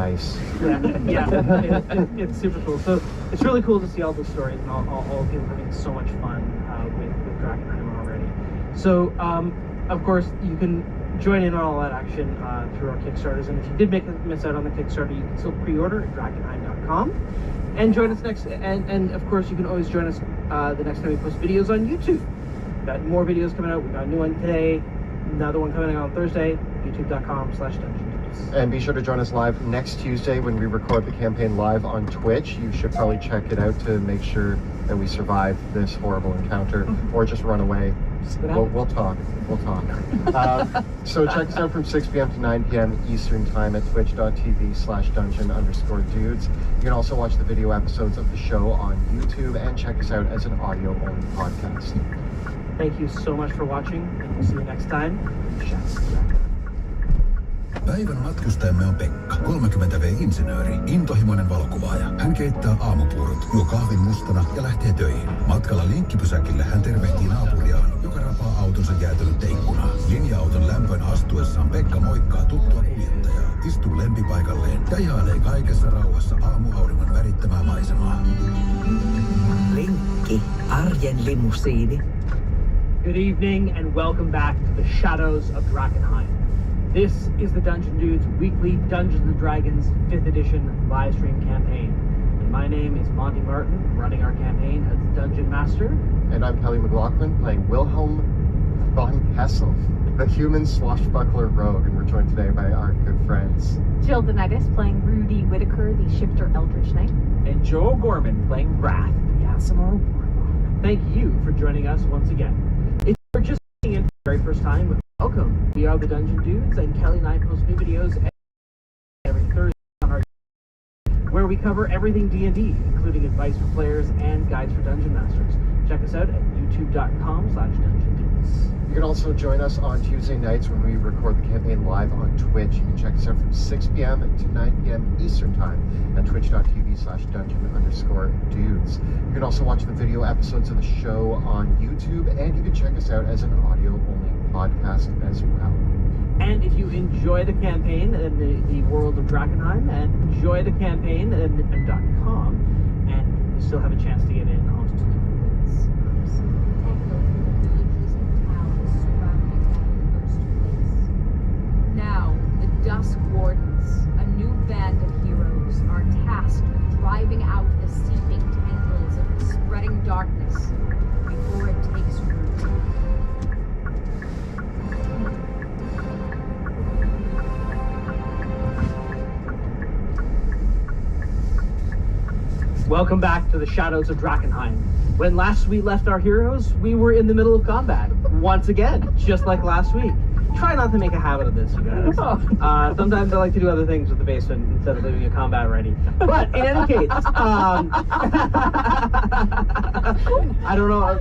nice. It's super cool. So it's really cool to see all those stories and all people having so much fun with Drakenheim already. So of course you can join in on all that action through our Kickstarters, and if you did miss out on the Kickstarter, you can still pre-order at drakenheim.com and join us next. And of course you can always join us the next time we post videos on YouTube. We've got more videos coming out. We've got a new one today, another one coming out on Thursday. youtube.com/dungeondudes. And be sure to join us live next Tuesday when we record the campaign live on Twitch. You should probably check it out to make sure that we survive this horrible encounter, or just run away. We'll talk. So check us out from 6 p.m. to 9 p.m. Eastern Time at twitch.tv/dungeon_dudes. You can also watch the video episodes of the show on YouTube and check us out as an audio-only podcast. Thank you so much for watching, and we'll see you next time. Päivän matkustajamme on Pekka, 30V-insinööri, intohimoinen valokuvaaja. Hän keittää aamupuurot, juo kahvin mustana ja lähtee töihin. Matkalla linkkipysäkille hän tervehtii naapuriaan, joka rapaa autonsa jäätynyttä ikkunaa. Linja-auton lämpöön astuessaan Pekka moikkaa tuttua kuljettajaa, istuu lempipaikalleen ja ihailee kaikessa rauhassa aamuauringon värittämää maisemaa. Linkki, arjen limusiini. Good evening and welcome back to the Shadows of Drakenheim. This is the Dungeon Dudes weekly Dungeons & Dragons 5th edition live stream campaign. And my name is Monty Martin, running our campaign as Dungeon Master. And I'm Kelly McLaughlin, playing Wilhelm von Kessel, the human swashbuckler rogue, and we're joined today by our good friends. Jill Denitis playing Rudy Whitaker, the Shifter Eldritch Knight. And Joel Gorman playing Wrath, the Aasimar Warlock. Thank you for joining us once again. If you're just tuning in for the very first time, welcome. We are the Dungeon Dudes, and Kelly and I post new videos every Thursday on our channel, where we cover everything D&D, including advice for players and guides for Dungeon Masters. Check us out at youtube.com/dungeondudes. You can also join us on Tuesday nights when we record the campaign live on Twitch. You can check us out from 6 p.m. to 9 p.m. Eastern Time at twitch.tv/dungeon_dudes. You can also watch the video episodes of the show on YouTube, and you can check us out as an audio-only podcast as well. And if you enjoy the campaign and the world of Drakenheim, and enjoy the campaign and .com, and you still have a chance to get in on Now, the Dusk Wardens, a new band of heroes, are tasked with driving out the seeping tendrils of the spreading darkness before it takes root. Welcome back to the Shadows of Drakenheim. When last we left our heroes, we were in the middle of combat. Once again, just like last week. Try not to make a habit of this, you guys. Sometimes I like to do other things with the basement instead of leaving it combat ready. But in any case, I don't know.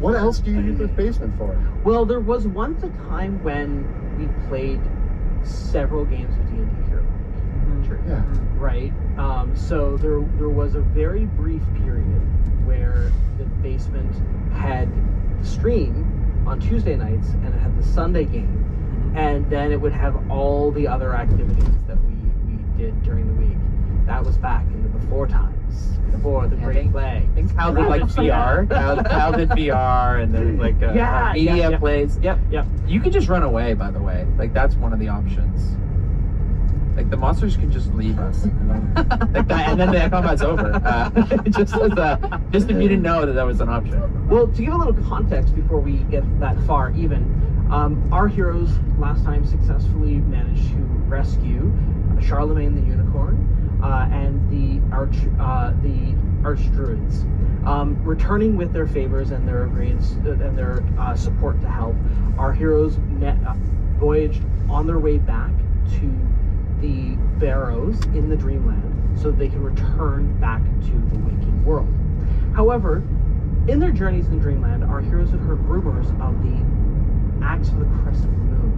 What else do you use this basement for? Well, there was once a time when we played several games of D&D here. Yeah. Right? So there was a very brief period where the basement had the stream on Tuesday nights, and it had the Sunday game, and then it would have all the other activities that we did during the week. That was back in the before times, before the Great Plague. I think Cal did like VR. Cal did VR, and then like media plays. Yep. You can just run away, by the way. Like that's one of the options. Like the monsters can just leave us, like that, and then the combat's over. Just if you didn't know that was an option. Well, to give a little context before we get that far, even our heroes last time successfully managed to rescue Charlemagne the Unicorn and the Archdruids, returning with their favors and their agreements and their support to help. Our heroes voyaged on their way back to the Barrows in the Dreamland so they can return back to the waking world. However, in their journeys in Dreamland, our heroes had heard rumors of the Axe of the Crescent Moon,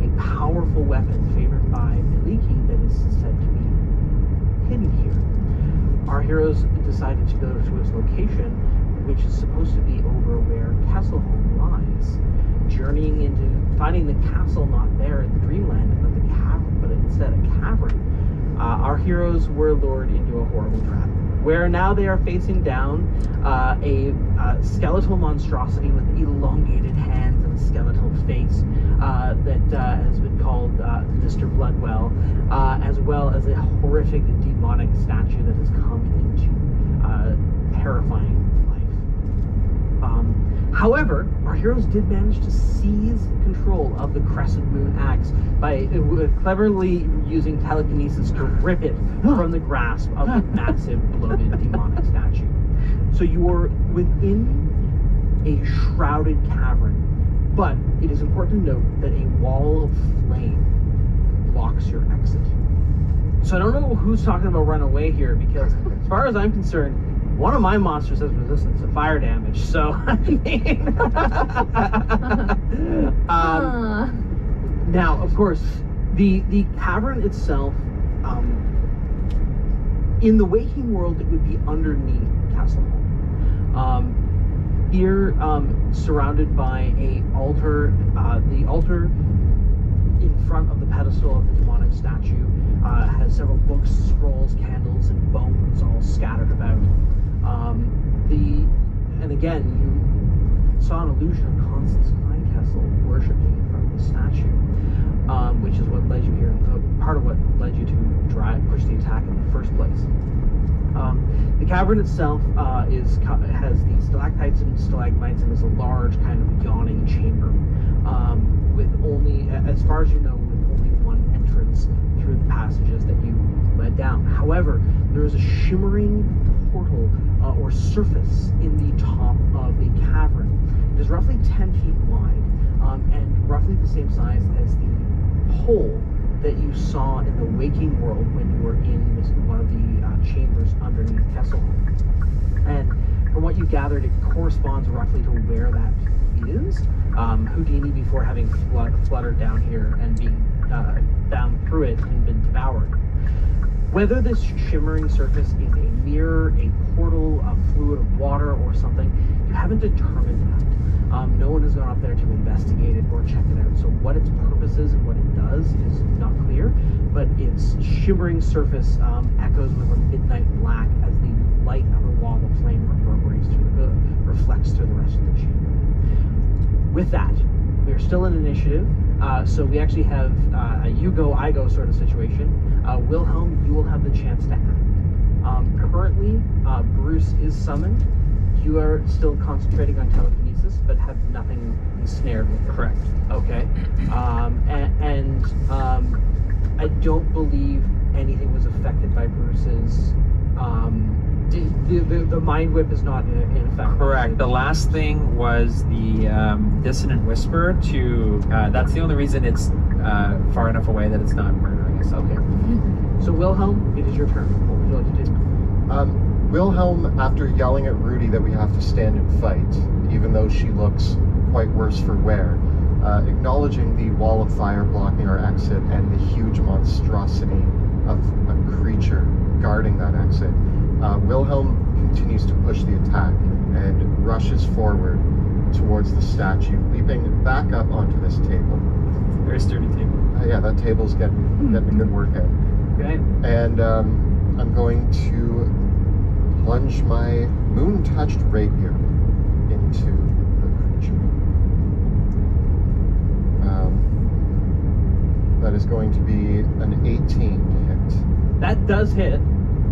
a powerful weapon favored by Miliki that is said to be hidden here. Our heroes decided to go to its location, which is supposed to be over where Castleholm lies, journeying into finding the castle not there in the Dreamland, but instead a cavern our heroes were lured into a horrible trap, where now they are facing down a skeletal monstrosity with elongated hands and a skeletal face that has been called Mr. Bloodwell, as well as a horrific demonic statue that has come into terrifying life. However, our heroes did manage to seize control of the Crescent Moon axe by cleverly using telekinesis to rip it from the grasp of the massive, bloated demonic statue. So you are within a shrouded cavern, but it is important to note that a wall of flame blocks your exit. So I don't know who's talking about run away here, because as far as I'm concerned, one of my monsters has resistance to fire damage, so I mean... Now, of course, the cavern itself, in the waking world, it would be underneath Castle Hall. Here, surrounded by a altar, the altar in front of the pedestal of the demonic statue has several books, scrolls, candles, and bones all scattered about. And again, you saw an illusion of Constance Kleinkessel worshiping in front of the statue, which is what led you here, part of what led you to push the attack in the first place. The cavern itself has the stalactites and stalagmites, and is a large kind of yawning chamber with only, as far as you know, with only one entrance through the passages that you led down. However, there is a shimmering portal or surface in the top of the cavern. It is roughly 10 feet wide and roughly the same size as the hole that you saw in the waking world when you were in one of the chambers underneath Kessel. And from what you gathered, it corresponds roughly to where that is. Houdini, before having fluttered down here and being down through it and been devoured. Whether this shimmering surface is a mirror, a portal, a fluid of water, or something, you haven't determined that. No one has gone up there to investigate it or check it out. So what its purpose is and what it does is not clear, but its shimmering surface echoes with a midnight black as the light of the wall of flame reflects through the rest of the chamber. With that, we are still in initiative, so we actually have a you go, I go sort of situation. Wilhelm, you will have the chance to act. Currently, Bruce is summoned. You are still concentrating on telekinesis, but have nothing ensnared with it. Correct. Okay. I don't believe anything was affected by Bruce's. The mind whip is not in effect. Correct. The last thing was the dissonant whisper to. That's the only reason it's far enough away that it's not murdering us. Okay. So Wilhelm, it is your turn. What would you like to do? Wilhelm, after yelling at Rudy that we have to stand and fight, even though she looks quite worse for wear, acknowledging the wall of fire blocking our exit and the huge monstrosity of a creature guarding that exit, Wilhelm continues to push the attack and rushes forward towards the statue, leaping back up onto this table. Very sturdy table. Yeah, that table's getting a good workout. Okay. And I'm going to plunge my moon-touched rapier into the creature. That is going to be an 18 to hit. That does hit.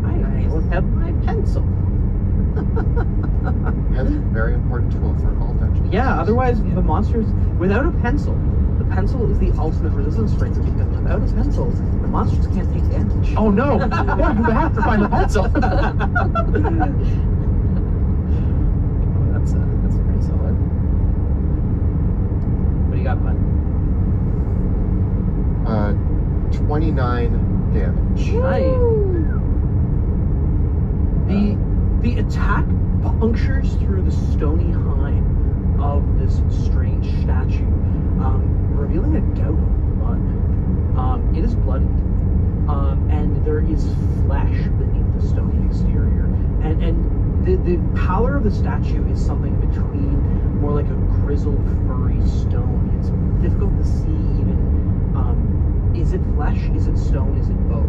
I don't have my pencil. That's a very important tool for all dungeons. Yeah, otherwise the monsters, without a pencil, the pencil is the ultimate resistance breaker, because without a pencil, the monsters can't take damage. Oh no! You have to find the pencil. That's pretty solid. What do you got, bud? 29 damage. Nice. The attack punctures through the stony hide of this strange statue, revealing a gout of blood. It is bloody, and there is flesh beneath the stony exterior. And the pallor of the statue is something between more like a grizzled, furry stone. It's difficult to see even Is it flesh? Is it stone? Is it both?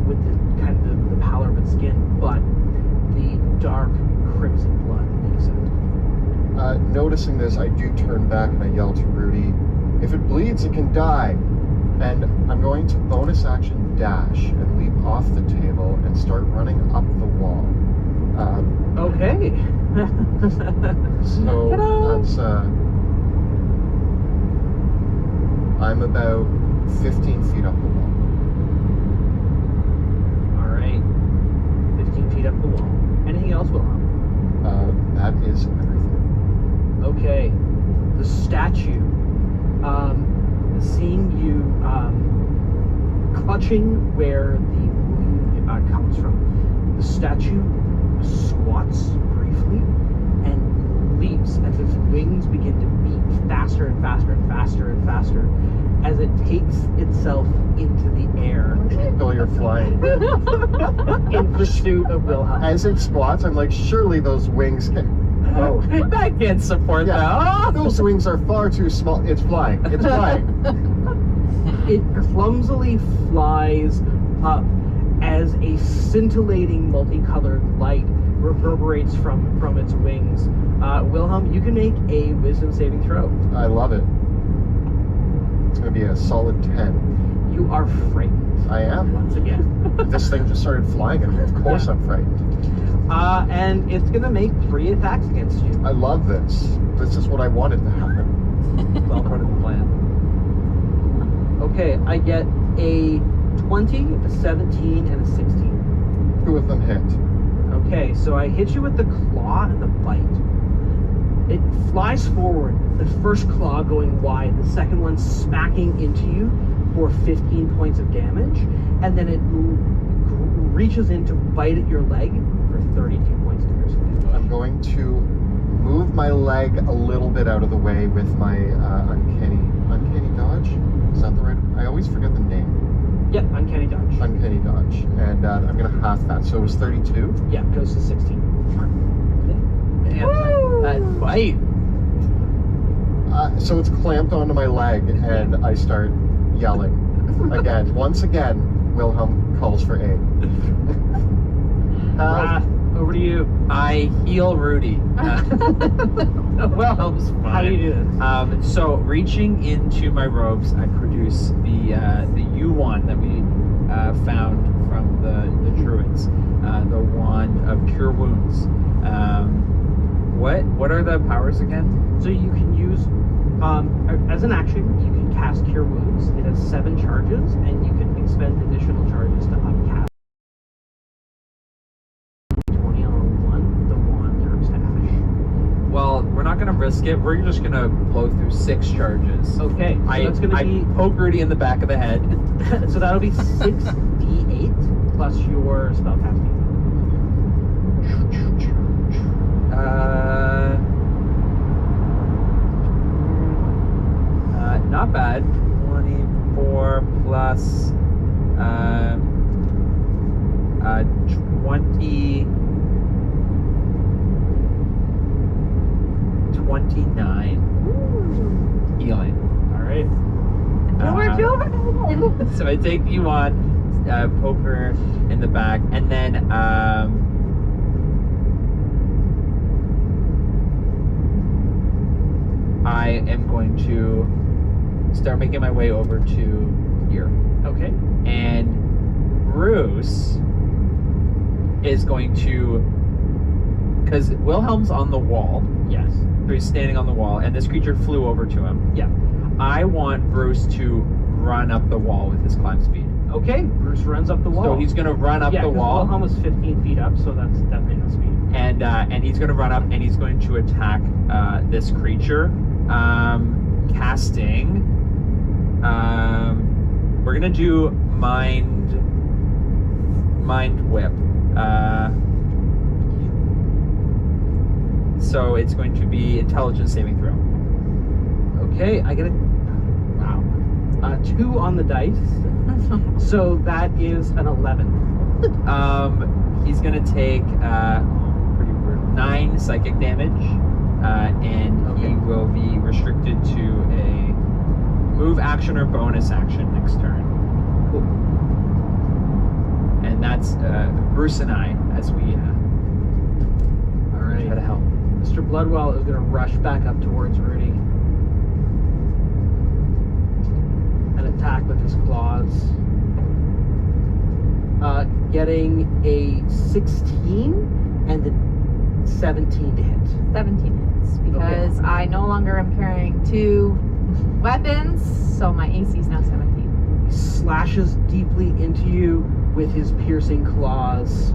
With the kind of the pallor of its skin, but the dark crimson blood makes it. Noticing this, I do turn back and I yell to Rudy, "If it bleeds, it can die." And I'm going to bonus action dash and leap off the table and start running up the wall. Okay. So that's I'm about 15 feet up the wall. All right. 15 feet up the wall. Anything else, Wilhelm? That is everything. Okay. The statue, seeing you clutching where the wound comes from, the statue squats briefly and leaps as its wings begin to beat faster and faster and faster and faster as it takes itself into the air Oh, you're flying. in pursuit of Wilhelm. As it squats, I'm like, surely those wings can. Oh, That can't support yeah. that. Those wings are far too small. It's flying. It's flying. It clumsily flies up as a scintillating multicolored light reverberates from its wings. Wilhelm, you can make a wisdom saving throw. I love it. It's going to be a solid 10. You are frightened I am. once again. This thing just started flying at me. Of course I'm frightened. And it's going to make 3 attacks against you. I love this. This is what I wanted to happen. It's all part of the plan. Okay, I get a 20, a 17, and a 16. 2 of them hit. Okay, so I hit you with the claw and the bite. It flies forward, the first claw going wide, the second one smacking into you for 15 points of damage, and then it reaches in to bite at your leg for 32 points of damage. I'm going to move my leg a little bit out of the way with my uncanny dodge. Is that the right? I always forget the name. Yep, uncanny dodge. Uncanny dodge, and I'm gonna half that. So it was 32. Yeah, goes to 16. Man, that fight. So it's clamped onto my leg, and I start yelling again. Once again, Wilhelm calls for aid. Wrath, over to you. I heal Rudy. Wilhelm's fine. How do you do this? So reaching into my robes, I produce the U1 that we found from the druids, the wand of cure wounds. What are the powers again? So you can use, as an action, you can cast Cure Wounds. It has 7 charges, and you can expend additional charges to upcast. 20 on 1, the wand turns to ash. Well, we're not gonna risk it. We're just gonna blow through 6 charges. Okay, so that's going to I be, poke Rudy in the back of the head. so that'll be 6d8 plus your spellcasting. Not bad. 24 plus 29 healing. All right. So I take you on, poke her in the back, and then I am going to start making my way over to here. Okay. And Bruce is going to, because Wilhelm's on the wall, Yes. so he's standing on the wall, and this creature flew over to him. Yeah. I want Bruce to run up the wall with his climb speed. Okay. Bruce runs up the wall. So he's going to run up yeah, the 'cause wall. Wilhelm was 15 feet up, so that's definitely enough speed. And he's going to run up and he's going to attack this creature, casting. We're going to do mind whip. So it's going to be intelligence saving throw. Okay, I get a 2 on the dice, so that is an 11. He's going to take 9 psychic damage, and he will be restricted to a Move action or bonus action next turn. Cool. And that's Bruce and I as we All right. try to help. Mr. Bloodwell is going to rush back up towards Rudy and attack with his claws. Getting a 16 and a 17 to hit. 17 hits because I no longer am carrying 2 weapons, so my AC is now 17. He slashes deeply into you with his piercing claws,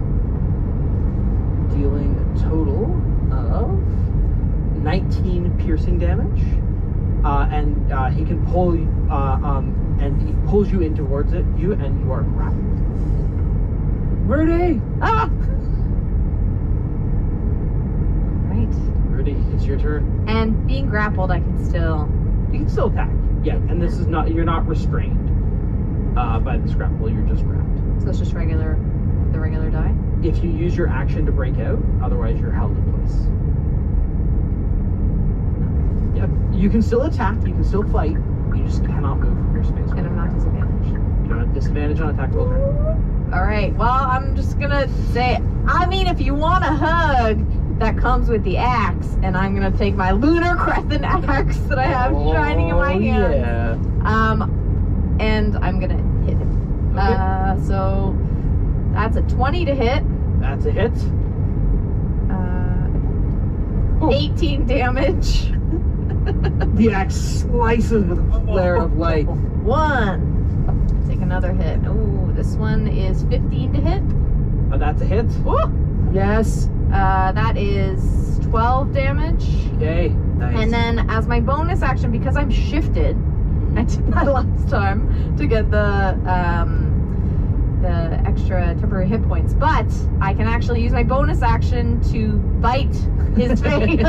dealing a total of 19 piercing damage. And he can pull you, and he pulls you in towards it, and you are grappled. Rudy! Ah! Right. Rudy, it's your turn. And being grappled, I can still. You can still attack. Yeah, and this is not, you're not restrained by this grapple, you're just grabbed. So it's just the regular die? If you use your action to break out, otherwise you're held in place. Yep. You can still attack, you can still fight, you just cannot move from your space. And I'm not disadvantaged. You don't have disadvantage on attack rolls. Alright, well, I'm just gonna say, I mean, if you want a hug, that comes with the axe, and I'm gonna take my lunar crescent axe that I have shining in my hand. Yeah. And I'm gonna hit him. Okay. So that's a 20 to hit. That's a hit. Ooh. 18 damage. The axe slices with a flare of light. 1. Take another hit. Ooh, this one is 15 to hit. Oh, that's a hit. Ooh. Yes. That is 12 damage. Okay. Nice. And then as my bonus action, because I'm shifted, I did that last time to get the extra temporary hit points, but I can actually use my bonus action to bite his face.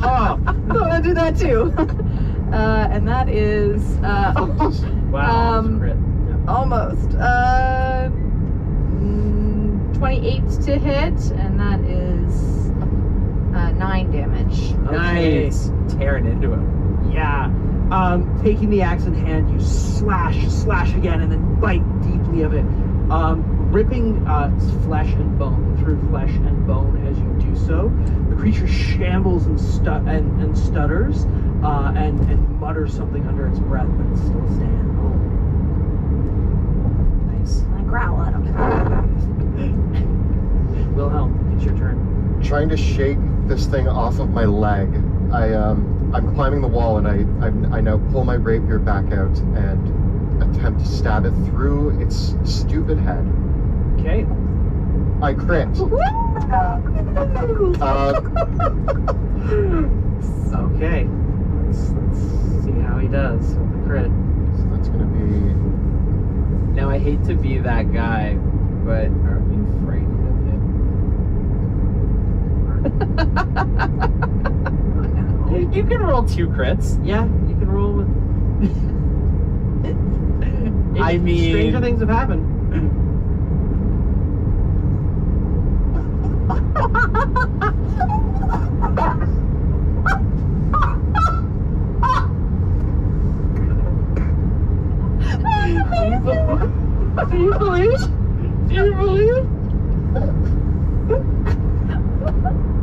Oh, So I'll do that too. And that is wow. That's a crit. Yeah. almost 28 to hit, and that is 9 damage. Okay. Nice. Tearing into him. Yeah. Taking the axe in hand, you slash again, and then bite deeply of it, ripping flesh and bone through flesh and bone as you do so. The creature shambles and stutters, and mutters something under its breath, but it still stands. Nice. I growl at him. Wilhelm, it's your turn. Trying to shake this thing off of my leg. I'm climbing the wall, and I now pull my rapier back out and attempt to stab it through its stupid head. Okay. I crit. Okay. Let's see how he does with the crit. So that's gonna be. Now I hate to be that guy, but are we frightened of him? You can roll 2 crits. Yeah, you can roll with. I mean- stranger things have happened. Do you believe? Do you believe?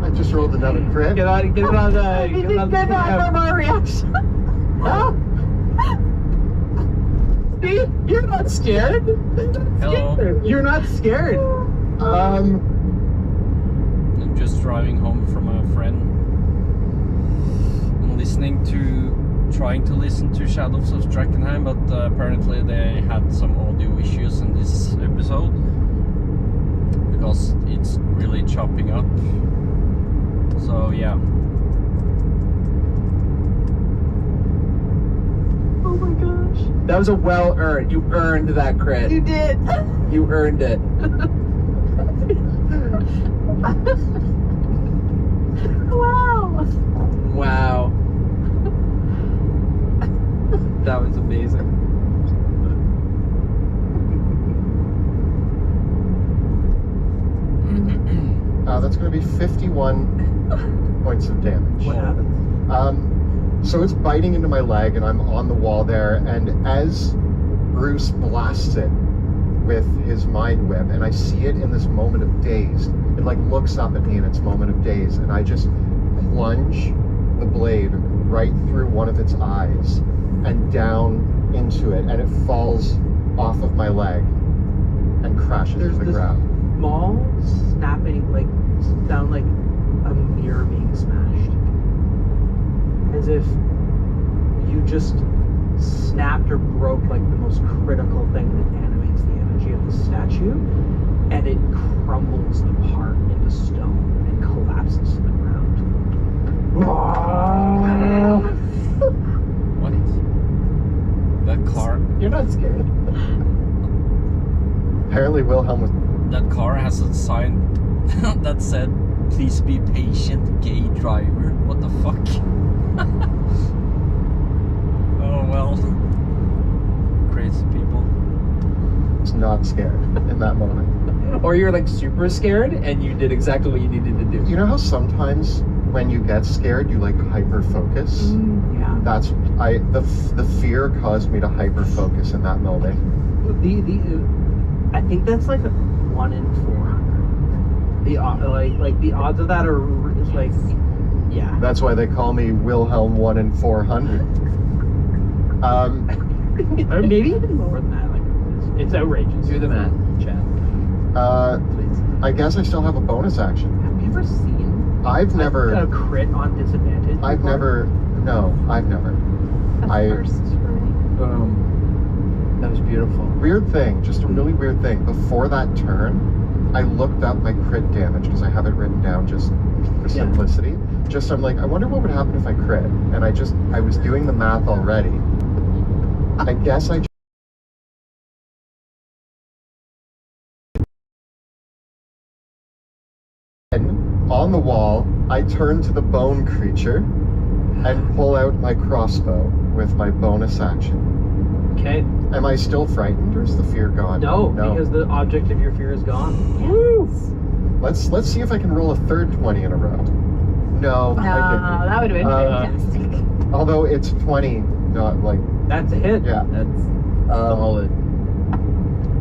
I just rolled another crit. Get it on the. You did good on my reaction. See? You're not scared. Hello. You're not scared. Um, I'm just driving home from a friend. I'm trying to listen to Shadows of Drakkenheim, but apparently they had some audio issues in this episode because it's really chopping up. So yeah. Oh my gosh. That was a well earned. You earned that crit. You did. You earned it. Wow. Wow. That was amazing. that's going to be 51 points of damage. What happened? So it's biting into my leg, and I'm on the wall there. And as Bruce blasts it with his mind whip, and I see it in this moment of daze, it like looks up at me in its moment of daze, and I just plunge the blade right through one of its eyes and down into it, and it falls off of my leg and crashes to the ground. Small snapping, like sound like a mirror being smashed, as if you just snapped or broke like the most critical thing that animates the energy of the statue, and it crumbles apart into stone and collapses to the ground. What? That car. You're not scared. Apparently Wilhelm was... That car has a sign that said, "Please be patient, gay driver." What the fuck? Oh well. Crazy people. not scared in that moment. Or you're like super scared and you did exactly what you needed to do. You know how sometimes when you get scared, you like hyper focus? Yeah. That's the fear caused me to hyper focus in that moment. I think that's like a 1 in 400. The the odds of that are is like, yeah. That's why they call me Wilhelm 1 in 400. Or maybe even lower than that. Like it's outrageous. Do the math, Chad. Please. I guess I still have a bonus action. Have you ever seen I've a never. crit on disadvantage? I've before? never. No, I've never. First for me. Boom. That was beautiful. Weird thing, just a really weird thing. Before that turn, I looked up my crit damage because I have it written down just for simplicity. Just I'm like, I wonder what would happen if I crit. And I was doing the math already. I guess I. And on the wall, I turn to the bone creature and pull out my crossbow with my bonus action. Okay. Am I still frightened, or is the fear gone? No, because the object of your fear is gone. Yes. Let's see if I can roll a third 20 in a row. No, No, I didn't. that would have been fantastic. Although it's 20, not like, That's a hit. yeah. That's solid.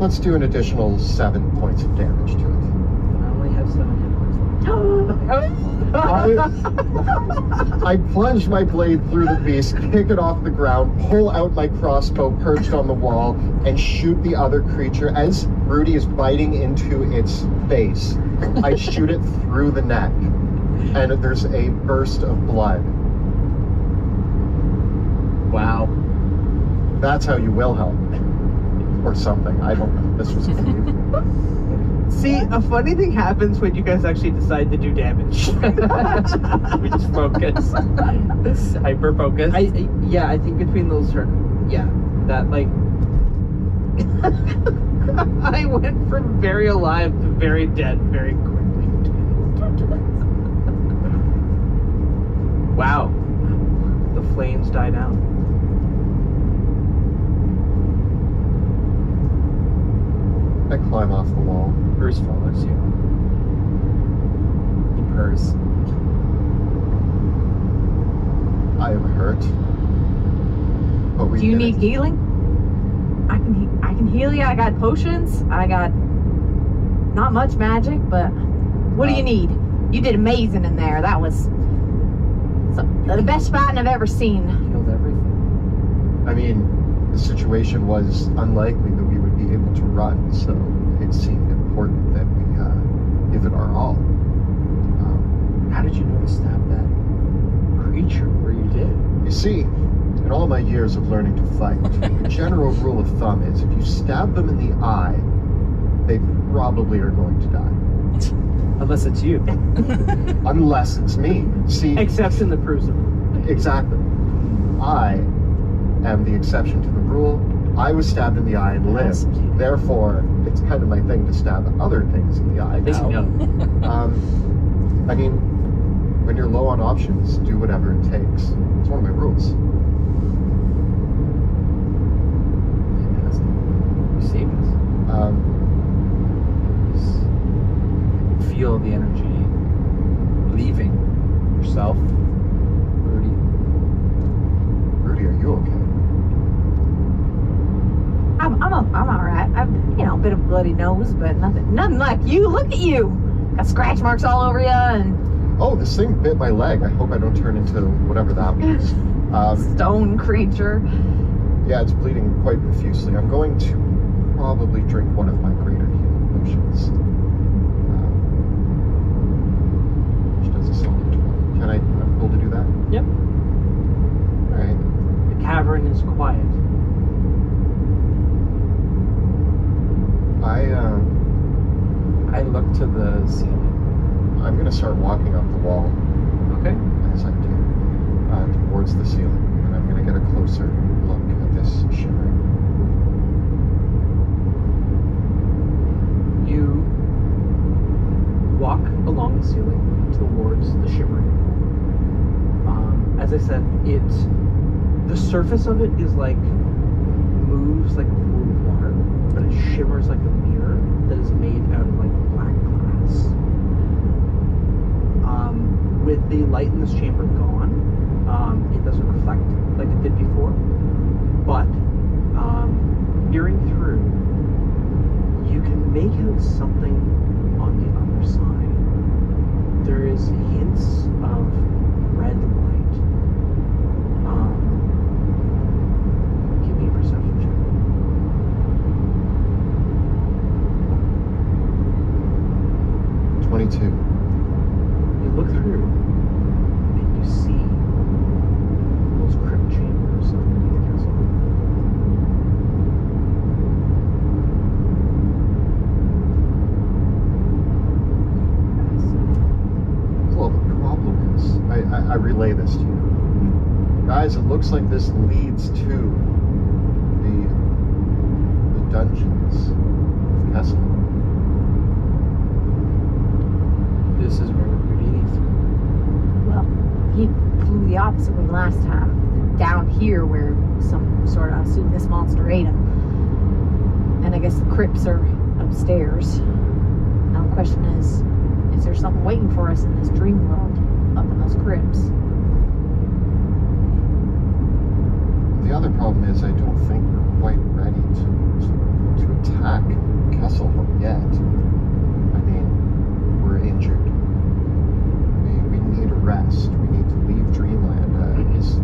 Let's do an additional 7 points of damage to it. I only have 7 hit points I plunge my blade through the beast, kick it off the ground, pull out my crossbow perched on the wall, and shoot the other creature. As Rudy is biting into its face, I shoot it through the neck, and there's a burst of blood. Wow. That's how you Wilhelm. Or something. I don't know. This was a feud. See, a funny thing happens when you guys actually decide to do damage. We just focus. Hyper focus. I think between those that like I went from very alive to very dead very quickly. Wow. The flames died out. I climb off the wall. Bruce follows you. He purrs. I am hurt. But we Do you did need it. healing? I can heal you. I got potions. I got not much magic, but what do you need? You did amazing in there. That was the best fighting I've ever seen. Killed everything. I mean, the situation was unlikely that we would be able to run, so it seemed important that we give it our all. How did you know to stab that creature where you did? You see, in all my years of learning to fight, the general rule of thumb is if you stab them in the eye, they probably are going to die. Unless it's you. Unless it's me. See, Except in the crucible. exactly. I am the exception to the rule. I was stabbed in the eye and lived. Therefore, it's kind of my thing to stab other things in the eye now. No. I mean, when you're low on options, do whatever it takes. It's one of my rules. Fantastic. You saved us. Feel the energy leaving yourself, Rudy, Rudy, are you okay? I'm all right. I've a bit of a bloody nose, but nothing like you. Look at you. Got scratch marks all over you, and Oh, this thing bit my leg. I hope I don't turn into whatever that was. stone creature. Yeah, it's bleeding quite profusely. I'm going to probably drink one of my greater healing potions. Which does a solid 20. Can I'm able to do that? Yep. Alright. The cavern is quiet. I look to the ceiling. I'm going to start walking up the wall Okay. as I do towards the ceiling. And I'm going to get a closer look at this shimmering. You walk along the ceiling towards the shimmering. As I said, the surface of it is like moves like a pool of water, but it shimmers like a mirror that is made out of like black glass. With the light in this chamber gone, it doesn't reflect like it did before. But peering through, you can make out something on the other side. There is hints of red light. Give me a perception check. You look through and you see those crypt chambers underneath the castle. Well, the problem is, I relay this to you. Guys, it looks like this leads to the dungeons of Kessel. This is where we're leading through. Well, he flew the opposite way last time. Down here where some sort of, I assume this monster ate him. And I guess the crypts are upstairs. Now the question is there something waiting for us in this dream world up in those crypts? The other problem is I don't think we're quite ready to attack Kesselholm yet. I mean, we're injured. We need a rest. We need to leave Dreamland.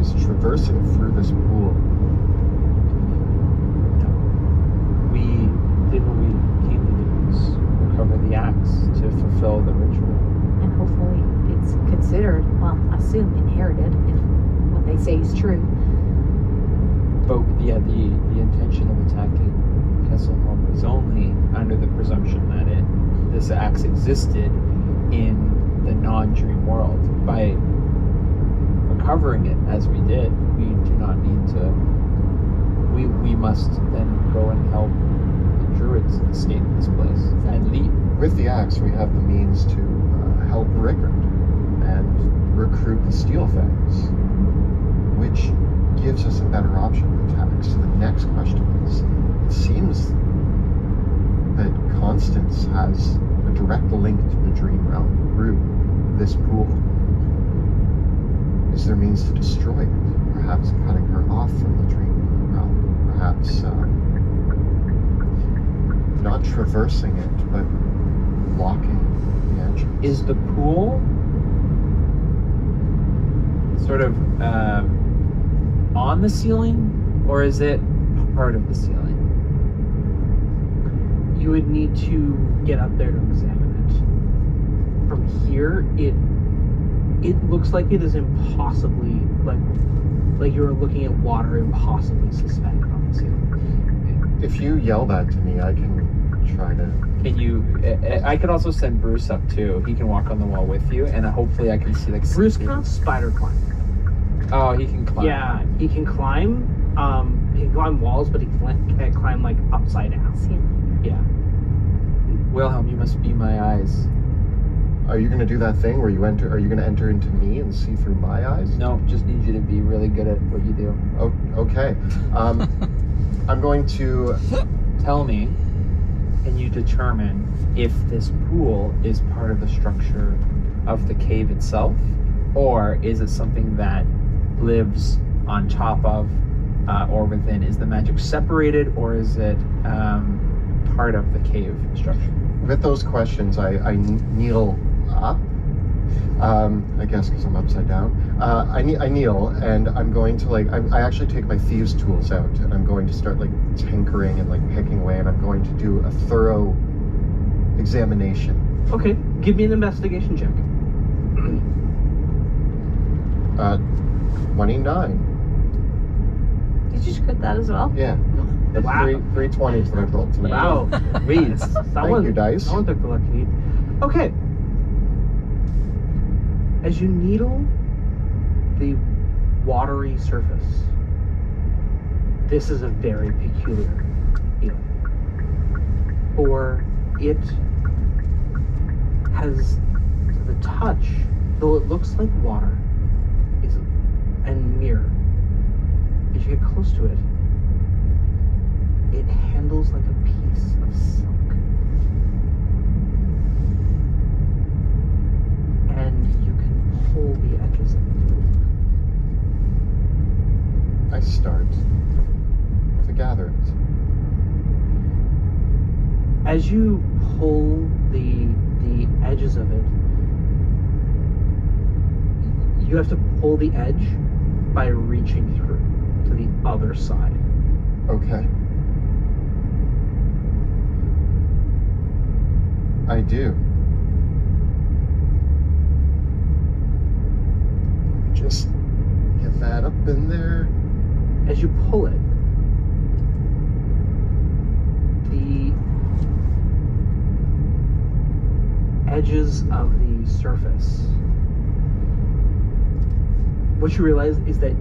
Is traversing through this pool. We did what we came to do, was recover the axe to fulfill the ritual. And hopefully it's considered, well, I assume inherited, if what they say is true. But yeah, the intention of attacking Kesselholm was only under the presumption that this axe existed in the non-dream world. By recovering it as we did, we do not need to. We must then go and help the druids escape this place and leave. With the axe, we have the means to help Rickard and recruit the Steel Fangs, which gives us a better option of attack. So the next question is, it seems that Constance has a direct link to the dream realm through this pool. Is there means to destroy it? Perhaps cutting her off from the dream realm. Perhaps not traversing it, but blocking the entrance. Is the pool sort of on the ceiling, or is it part of the ceiling? You would need to get up there to examine it. From here, it looks like it is impossibly, like you're looking at water impossibly suspended on the ceiling. If you yell that to me, I can try to... Can you? I could also send Bruce up too. He can walk on the wall with you, and hopefully I can see like. Bruce can't spider climb. Oh, he can climb. Yeah, he can climb. He can climb walls, but he can't climb like upside down. Yeah. Wilhelm, you must be my eyes. Are you going to do that thing where you enter? Are you going to enter into me and see through my eyes? No, just need you to be really good at what you do. Oh, okay. I'm going to... Tell me, can you determine if this pool is part of the structure of the cave itself, or is it something that lives on top of or within? Is the magic separated, or is it part of the cave structure? With those questions, I kneel up. I guess because I'm upside down. I kneel, and I'm going to I actually take my thieves' tools out, and I'm going to start tinkering and picking away, and I'm going to do a thorough examination. Okay, give me an investigation check. 29. Did you crit that as well? Yeah. That's Wow. three 20s that I rolled tonight. Wow, please. Thank you, dice. Someone took the lucky lead. Okay. As you needle the watery surface, this is a very peculiar feeling. For it has the touch, though it looks like water, and mirror. As you get close to it, it handles like a piece of silk. And you can pull the edges of it. I start to gather it. As you pull the edges of it, you have to pull the edge by reaching through to the other side. Okay. I do. Just get that up in there. As you pull it, the edges of the surface, what you realize is that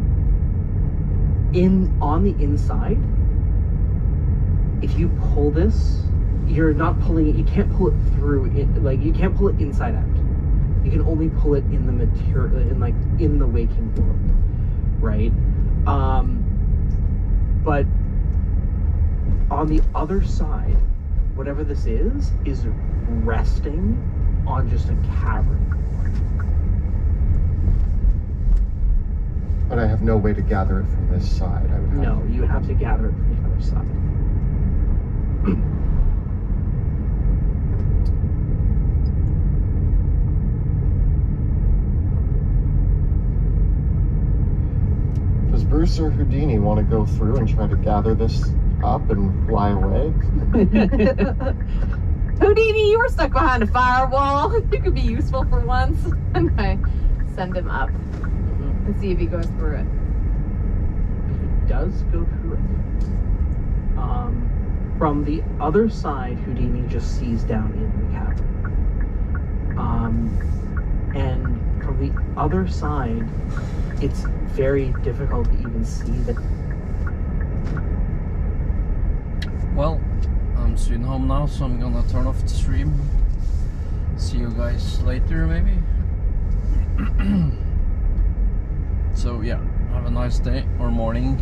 on the inside, if you pull this, you're not pulling it, you can't pull it through it, you can't pull it inside out. You can only pull it in the material, in the waking world, right? But on the other side, whatever this is resting on just a cavern. But I have no way to gather it from this side. I would have No, you would have to gather it from the other side. Does Bruce or Houdini want to go through and try to gather this up and fly away? Houdini, you were stuck behind a firewall. You could be useful for once. And I send him up and see if he goes through it. He does go through it. From the other side, Houdini just sees down in the cavern. And from the other side, it's very difficult to even see that. Well, I'm soon home now, so I'm gonna turn off the stream. See you guys later, maybe. So yeah, have a nice day or morning.